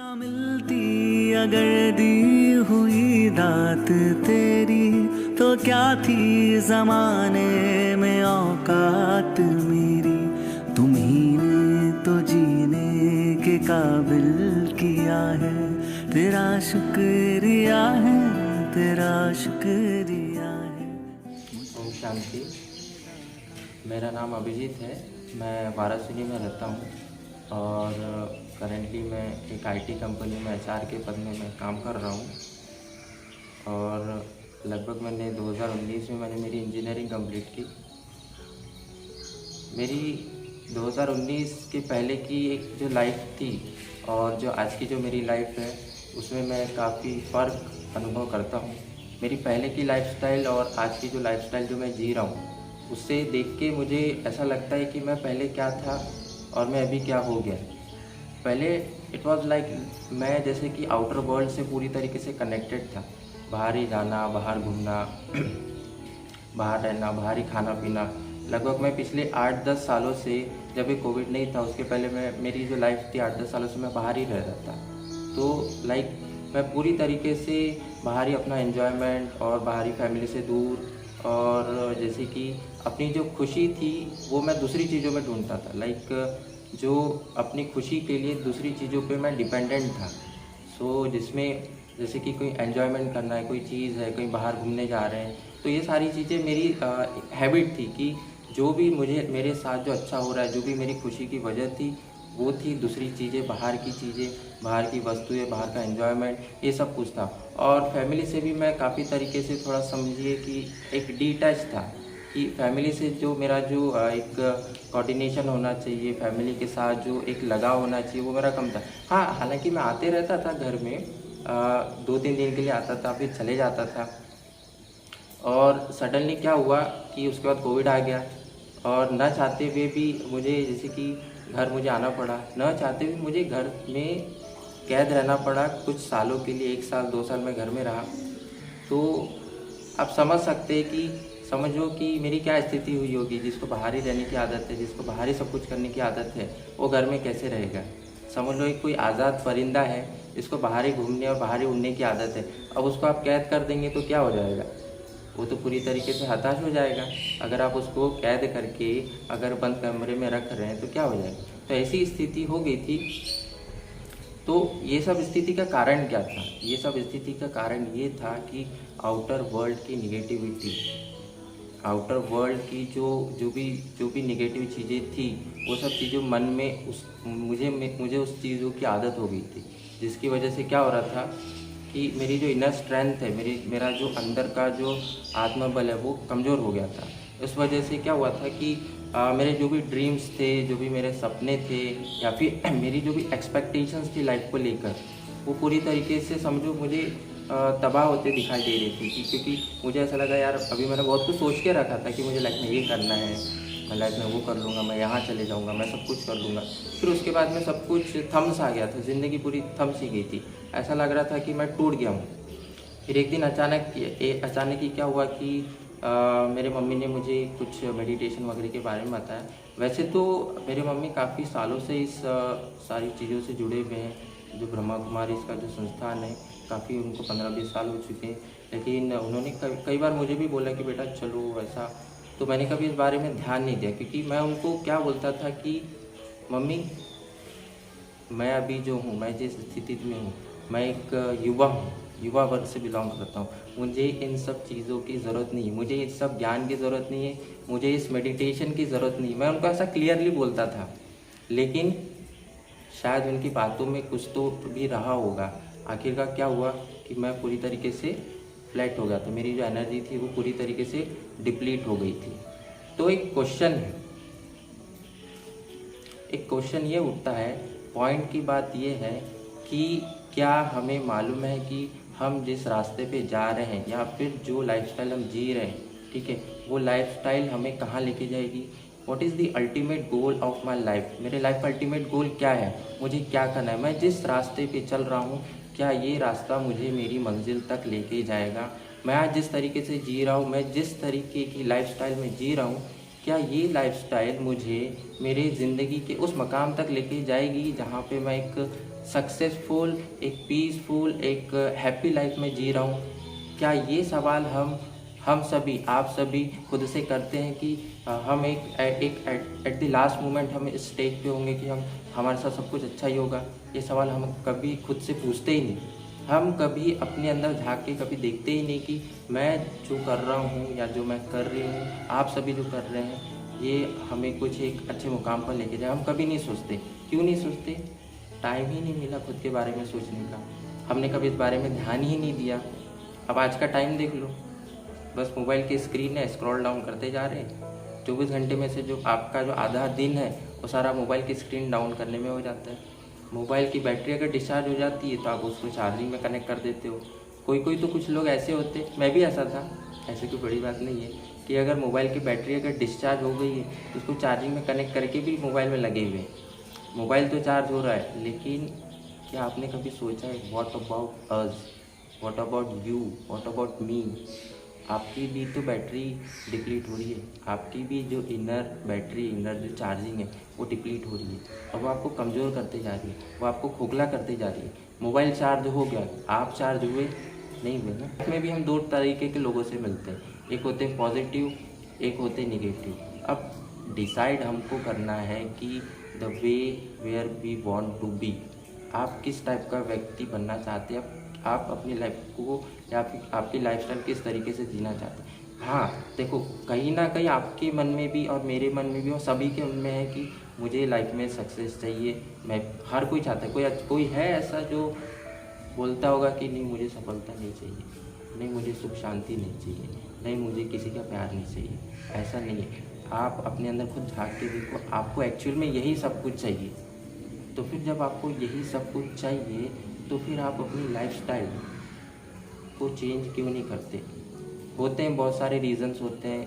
ना मिलती अगर दी हुई दात तेरी, तो क्या थी जमाने में औकात मेरी। तुम्ही ने तो जीने के काबिल किया है, तेरा शुक्रिया है, तेरा शुक्रिया है। ओम शांति। मेरा नाम अभिजीत है। मैं वाराणसी में रहता हूँ और करेंटली मैं एक आईटी कंपनी में एचआर के पद में मैं काम कर रहा हूँ। और लगभग मैंने 2019 में मैंने मेरी इंजीनियरिंग कंप्लीट की। मेरी 2019 के पहले की एक जो लाइफ थी और जो आज की जो मेरी लाइफ है, उसमें मैं काफ़ी फ़र्क अनुभव करता हूँ। मेरी पहले की लाइफ़स्टाइल और आज की जो लाइफ़स्टाइल जो मैं जी रहा हूँ, उससे देख के मुझे ऐसा लगता है कि मैं पहले क्या था और मैं अभी क्या हो गया। पहले इट वाज लाइक मैं जैसे कि आउटर वर्ल्ड से पूरी तरीके से कनेक्टेड था। बाहर ही जाना, बाहर घूमना, बाहर रहना, बाहर ही खाना पीना। लगभग मैं पिछले 8-10 सालों से, जब ये कोविड नहीं था उसके पहले मेरी जो लाइफ थी 8-10 सालों से मैं बाहर ही रह रहा था। तो लाइक मैं पूरी तरीके से बाहर ही अपना एन्जॉयमेंट और बाहरी फैमिली से दूर, और जैसे कि अपनी जो खुशी थी वो मैं दूसरी चीज़ों में ढूंढता था। लाइक जो अपनी खुशी के लिए दूसरी चीज़ों पे मैं डिपेंडेंट था। जिसमें जैसे कि कोई एन्जॉयमेंट करना है, कोई चीज़ है, कहीं बाहर घूमने जा रहे हैं, तो ये सारी चीज़ें मेरी हैबिट थी कि जो भी मुझे मेरे साथ जो अच्छा हो रहा है, जो भी मेरी खुशी की वजह थी, वो थी दूसरी चीज़ें, बाहर की चीज़ें, बाहर की वस्तुएं, बाहर का एन्जॉयमेंट, ये सब कुछ था। और फैमिली से भी मैं काफ़ी तरीके से थोड़ा समझिए कि एक डिटैच था, कि फैमिली से जो मेरा जो एक कोऑर्डिनेशन होना चाहिए, फैमिली के साथ जो एक लगाव होना चाहिए, वो मेरा कम था। हाँ, हालांकि मैं आते रहता था घर में, 2-3 दिन के लिए आता था, फिर चले जाता था। और सडनली क्या हुआ कि उसके बाद कोविड आ गया और न चाहते हुए भी मुझे जैसे कि घर मुझे आना पड़ा, न चाहते हुए मुझे घर में कैद रहना पड़ा कुछ सालों के लिए। 1 साल 2 साल मैं घर में रहा। तो आप समझ सकते हैं कि समझो कि मेरी क्या स्थिति हुई होगी। जिसको बाहर ही रहने की आदत है, जिसको बाहर ही सब कुछ करने की आदत है, वो घर में कैसे रहेगा। समझ लो एक कोई आज़ाद परिंदा है जिसको बाहर ही घूमने और बाहर ही उड़ने की आदत है, अब उसको आप कैद कर देंगे तो क्या हो जाएगा। वो तो पूरी तरीके से हताश हो जाएगा। अगर आप उसको कैद करके अगर बंद कमरे में रख रहे हैं तो क्या हो जाएगा। तो ऐसी स्थिति हो गई थी। तो ये सब स्थिति का कारण क्या था? ये सब स्थिति का कारण ये था कि आउटर वर्ल्ड की निगेटिविटी, आउटर वर्ल्ड की जो भी नेगेटिव चीज़ें थी, वो सब चीज़ें मन में मुझे उस चीज़ों की आदत हो गई थी। जिसकी वजह से क्या हो रहा था कि मेरी जो इनर स्ट्रेंथ है, मेरा जो अंदर का जो आत्मबल है, वो कमज़ोर हो गया था। इस वजह से क्या हुआ था कि मेरे जो भी ड्रीम्स थे, जो भी मेरे सपने थे, या फिर मेरी जो भी एक्सपेक्टेशंस थी लाइफ को लेकर, वो पूरी तरीके से समझो मुझे तबाह होते दिखाई दे रही थी। क्योंकि मुझे ऐसा लगा यार, अभी मैंने बहुत कुछ सोच के रखा था कि मुझे लाइफ में ये करना है, मैं लाइफ में वो कर लूँगा, मैं यहाँ चले जाऊँगा, मैं सब कुछ कर लूँगा। फिर उसके बाद में सब कुछ थम सा गया था, ज़िंदगी पूरी थम सी गई थी। ऐसा लग रहा था कि मैं टूट गया हूँ। फिर एक दिन अचानक ही क्या हुआ कि मेरे मम्मी ने मुझे कुछ मेडिटेशन वगैरह के बारे में बताया। वैसे तो मेरे मम्मी काफ़ी सालों से इस सारी चीज़ों से जुड़े हुए हैं। जो ब्रह्मा कुमारी इसका जो संस्थान है, काफ़ी उनको 15-20 साल हो चुके हैं। लेकिन उन्होंने कई बार मुझे भी बोला कि बेटा चलो ऐसा। तो मैंने कभी इस बारे में ध्यान नहीं दिया, क्योंकि मैं उनको क्या बोलता था कि मम्मी, मैं अभी जो हूँ, मैं जिस स्थिति में हूँ, मैं एक युवा हूँ, युवा वर्ग से बिलोंग करता हूँ। मुझे इन सब चीज़ों की ज़रूरत नहीं है, मुझे इस सब ज्ञान की ज़रूरत नहीं है, मुझे इस मेडिटेशन की ज़रूरत नहीं है। मैं उनको ऐसा क्लियरली बोलता था। लेकिन शायद उनकी बातों में कुछ तो भी रहा होगा। आखिरकार क्या हुआ कि मैं पूरी तरीके से फ्लैट हो गया था। मेरी जो एनर्जी थी वो पूरी तरीके से डिप्लीट हो गई थी। तो एक क्वेश्चन ये उठता है, पॉइंट की बात ये है कि क्या हमें मालूम है कि हम जिस रास्ते पे जा रहे हैं, या फिर जो लाइफस्टाइल हम जी रहे हैं, ठीक है, वो लाइफस्टाइल हमें कहाँ लेके जाएगी। What is the ultimate goal of my life. मेरे लाइफ का अल्टीमेट गोल क्या है, मुझे क्या करना है, मैं जिस रास्ते पे चल रहा हूँ, क्या ये रास्ता मुझे मेरी मंजिल तक लेके जाएगा। मैं आज जिस तरीके से जी रहा हूँ, मैं जिस तरीके की लाइफस्टाइल में जी रहा हूँ, क्या ये लाइफस्टाइल मुझे मेरे ज़िंदगी के उस मकाम तक लेके जाएगी जहाँ पे मैं एक सक्सेसफुल, एक पीसफुल, एक हैप्पी लाइफ में जी रहा हूँ? क्या ये सवाल हम सभी, आप सभी खुद से करते हैं कि हम एक एट द लास्ट मोमेंट हम इस स्टेज पे होंगे कि हमारे साथ सब कुछ अच्छा ही होगा? ये सवाल हम कभी खुद से पूछते ही नहीं। हम कभी अपने अंदर झाँक के कभी देखते ही नहीं कि मैं जो कर रहा हूँ या जो मैं कर रही हूँ, आप सभी जो कर रहे हैं, ये हमें कुछ एक अच्छे मुकाम पर लेके जाए। हम कभी नहीं सोचते। क्यों नहीं सोचते? टाइम ही नहीं मिला खुद के बारे में सोचने का। हमने कभी इस बारे में ध्यान ही नहीं दिया। अब आज का टाइम देख लो, बस मोबाइल की स्क्रीन है, स्क्रॉल डाउन करते जा रहे हैं। 24 घंटे में से जो आपका जो आधा दिन है वो सारा मोबाइल की स्क्रीन डाउन करने में हो जाता है। मोबाइल की बैटरी अगर डिस्चार्ज हो जाती है तो आप उसको चार्जिंग में कनेक्ट कर देते हो। कोई तो कुछ लोग ऐसे होते, मैं भी ऐसा था, ऐसे कोई बड़ी बात नहीं है कि अगर मोबाइल की बैटरी अगर डिस्चार्ज हो गई है तो उसको चार्जिंग में कनेक्ट करके भी मोबाइल में लगे हुए हैं। मोबाइल तो चार्ज हो रहा है, लेकिन क्या आपने कभी सोचा है what about us, what about you, what about me? आपकी भी तो बैटरी डिप्लीट हो रही है, आपकी भी जो इनर बैटरी, इनर जो चार्जिंग है वो डिप्लीट हो रही है और वो आपको कमज़ोर करते जा रही है, वो आपको खोखला करते जा रही है। मोबाइल चार्ज हो गया, आप चार्ज हुए नहीं हुए ना? इसमें भी हम दो तरीके के लोगों से मिलते हैं, एक होते हैं पॉजिटिव, एक होते हैं निगेटिव। अब डिसाइड हमको करना है कि the way where we want to be, आप किस टाइप का व्यक्ति बनना चाहते हैं, आप अपनी लाइफ को या फिर आपकी लाइफस्टाइल किस तरीके से जीना चाहते हैं। हाँ देखो, कहीं ना कहीं आपके मन में भी और मेरे मन में भी और सभी के मन में है कि मुझे लाइफ में सक्सेस चाहिए। मैं, हर कोई चाहता है। कोई है ऐसा जो बोलता होगा कि नहीं मुझे सफलता नहीं चाहिए, नहीं मुझे सुख शांति नहीं चाहिए, नहीं मुझे किसी का प्यार नहीं चाहिए? ऐसा नहीं है। आप अपने अंदर खुद झाँक के देखो, आपको एक्चुअल में यही सब कुछ चाहिए। तो फिर जब आपको यही सब कुछ चाहिए तो फिर आप अपनी लाइफस्टाइल को चेंज क्यों नहीं करते? होते हैं बहुत सारे रीज़न्स होते हैं,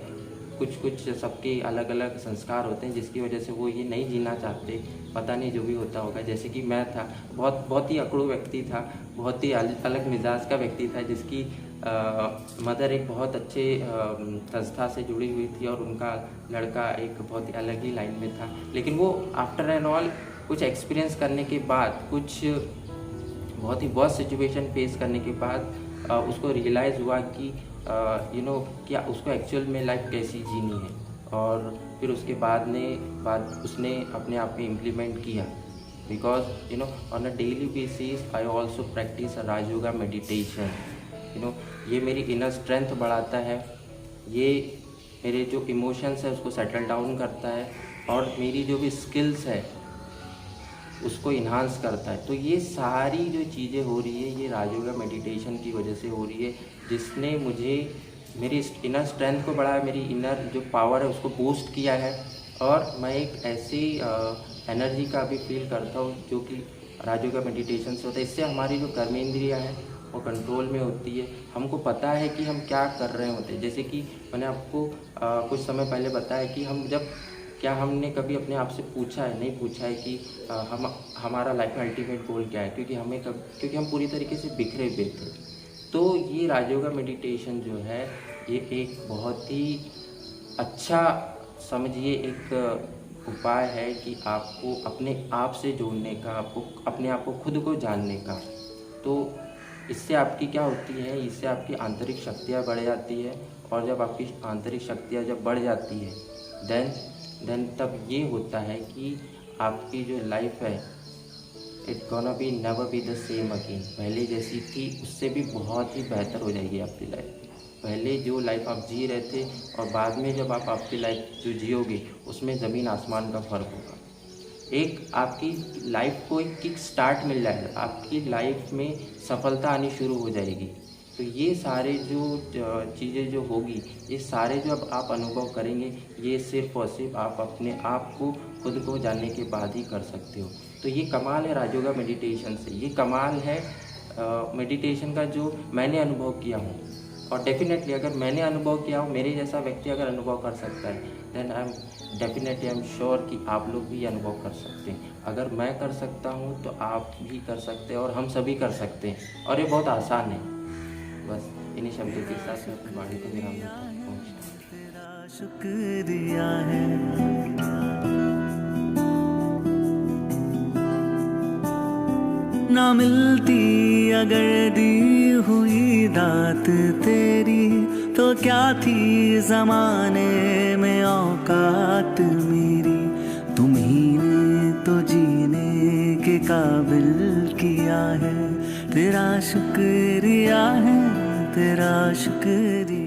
कुछ सबके अलग अलग संस्कार होते हैं जिसकी वजह से वो ये नहीं जीना चाहते। पता नहीं जो भी होता होगा। जैसे कि मैं था, बहुत ही अकड़ू व्यक्ति था, बहुत ही अलग मिजाज का व्यक्ति था, जिसकी मदर एक बहुत अच्छे संस्था से जुड़ी हुई थी और उनका लड़का एक बहुत ही अलग ही लाइन में था। लेकिन वो आफ्टर एंड ऑल कुछ एक्सपीरियंस करने के बाद, कुछ बहुत ही वर्स्ट सिचुएशन फेस करने के बाद उसको रियलाइज़ हुआ कि क्या उसको एक्चुअल में लाइफ कैसी जीनी है। और फिर उसके बाद उसने अपने आप में इम्प्लीमेंट किया। Because on a daily basis I also practice Rajyoga meditation. ये मेरी इनर स्ट्रेंथ बढ़ाता है, ये मेरे जो इमोशंस है उसको सेटल डाउन करता है और मेरी जो भी स्किल्स है उसको इन्हांस करता है। तो ये सारी जो चीज़ें हो रही है ये राजयोगा मेडिटेशन की वजह से हो रही है, जिसने मुझे मेरी इनर स्ट्रेंथ को बढ़ाया, मेरी इनर जो पावर है उसको बूस्ट किया है। और मैं एक ऐसी एनर्जी का भी फील करता हूँ जो कि राजयोगा मेडिटेशन से होता है। इससे हमारी जो कर्मेंद्रियाँ हैं वो कंट्रोल में होती है। हमको पता है कि हम क्या कर रहे होते हैं। जैसे कि मैंने आपको कुछ समय पहले बताया कि क्या हमने कभी अपने आप से पूछा है? नहीं पूछा है कि हमारा लाइफ में अल्टीमेट गोल क्या है, क्योंकि हम पूरी तरीके से बिखरे हुए थे। तो ये राजयोगा मेडिटेशन जो है ये एक बहुत ही अच्छा, समझिए, एक उपाय है कि आपको अपने आप से जोड़ने का, आपको अपने आप को खुद को जानने का। तो इससे आपकी क्या होती है, इससे आपकी आंतरिक शक्तियाँ बढ़ जाती है। और जब आपकी आंतरिक शक्तियाँ जब बढ़ जाती है देन तब ये होता है कि आपकी जो लाइफ है it gonna be never be the same again. पहले जैसी थी उससे भी बहुत ही बेहतर हो जाएगी आपकी लाइफ। पहले जो लाइफ आप जी रहे थे और बाद में जब आप आपकी लाइफ जो जियोगे उसमें ज़मीन आसमान का फ़र्क होगा। एक आपकी लाइफ को एक किक स्टार्ट मिल जाएगा, आपकी लाइफ में सफलता आनी शुरू हो जाएगी। तो ये सारे जो चीज़ें जो होगी, ये सारे जो अब आप अनुभव करेंगे, ये सिर्फ और सिर्फ आप अपने आप को खुद को जानने के बाद ही कर सकते हो। तो ये कमाल है राजयोगा मेडिटेशन से, ये कमाल है मेडिटेशन का जो मैंने अनुभव किया हूँ। और डेफिनेटली अगर मैंने अनुभव किया हो, मेरे जैसा व्यक्ति अगर अनुभव कर सकता है, देन आई एम श्योर कि आप लोग भी अनुभव कर सकते हैं। अगर मैं कर सकता हूँ तो आप भी कर सकते हैं और हम सभी कर सकते हैं। और ये बहुत आसान है। बस इन्हीं शब्दों के साथ मैं अपनी वाणी को विराम देता हूँ। तेरा शुक्रिया है। ना मिलती अगर दी हुई दात तेरी, तो क्या थी जमाने में औकात मेरी। तुम्ही ने तो जीने के काबिल किया है, तेरा शुक्रिया है, तेरा शुक्रिया।